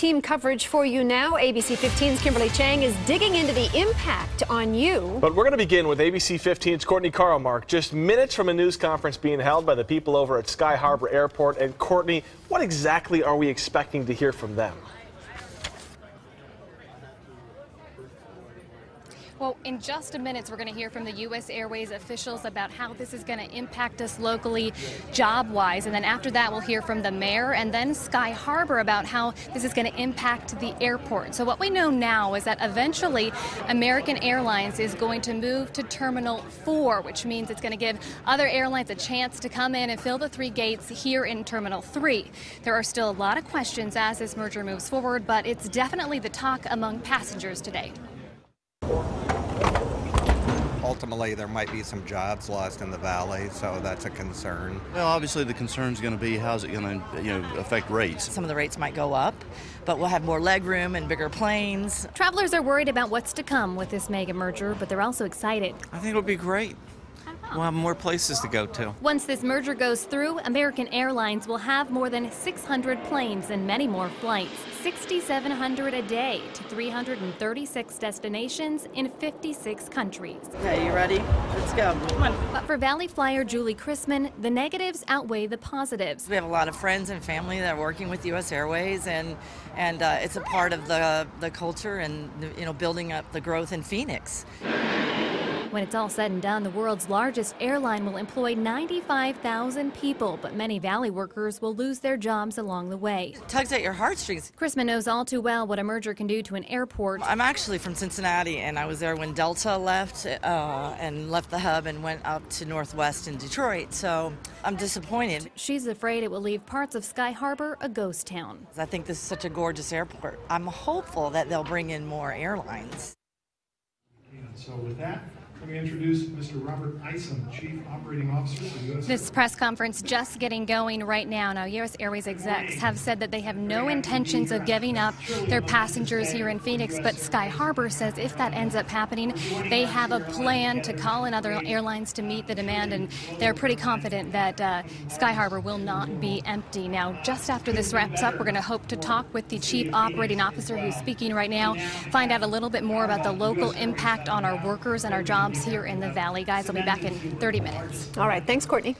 team coverage for you now. ABC 15's Kimberly Chang is digging into the impact on you. But we're going to begin with ABC 15's Courtney Carlmark, just minutes from a news conference being held by the people over at Sky Harbor Airport. And Courtney, what exactly are we expecting to hear from them? Well, in just a minute, we're going to hear from the US Airways officials about how this is going to impact us locally, job-wise. And then after that, we'll hear from the mayor and then Sky Harbor about how this is going to impact the airport. So what we know now is that eventually American Airlines is going to move to Terminal 4, which means it's going to give other airlines a chance to come in and fill the 3 gates here in Terminal 3. There are still a lot of questions as this merger moves forward, but it's definitely the talk among passengers today. Ultimately, there might be some jobs lost in the valley, so that's a concern. Well, obviously the concern is going to be how's it going to affect rates. Some of the rates might go up, but we'll have more leg room and bigger planes. Travelers are worried about what's to come with this mega merger, but they're also excited. I think it'll be great. We'll have more places to go to. Once this merger goes through, American Airlines will have more than 600 planes and many more flights, 6,700 a day to 336 destinations in 56 countries. Okay, you ready? Let's go. Come on. But for Valley flyer Julie Chrisman, the negatives outweigh the positives. We have a lot of friends and family that are working with US Airways, and it's a part of the culture and building up the growth in Phoenix. When it's all said and done, the world's largest airline will employ 95,000 people, but many Valley workers will lose their jobs along the way. It tugs at your heartstrings. Chrisman knows all too well what a merger can do to an airport. I'm actually from Cincinnati, and I was there when Delta left and left the hub and went up to Northwest in Detroit, so I'm disappointed. She's afraid it will leave parts of Sky Harbor a ghost town. I think this is such a gorgeous airport. I'm hopeful that they'll bring in more airlines. And so with that, let me introduce Mr. Robert Isom, Chief Operating Officer of US Airways. This press conference just getting going right now. Now, US Airways execs have said that they have no intentions of giving up their passengers here in Phoenix, but Sky Harbor says if that ends up happening, they have a plan to call in other airlines to meet the demand, and they're pretty confident that Sky Harbor will not be empty. Now, just after this wraps up, we're going to hope to talk with the Chief Operating Officer who's speaking right now, find out a little bit more about the local impact on our workers and our jobs here in the Valley. Guys, I'll be back in 30 minutes. All right. Thanks, Courtney.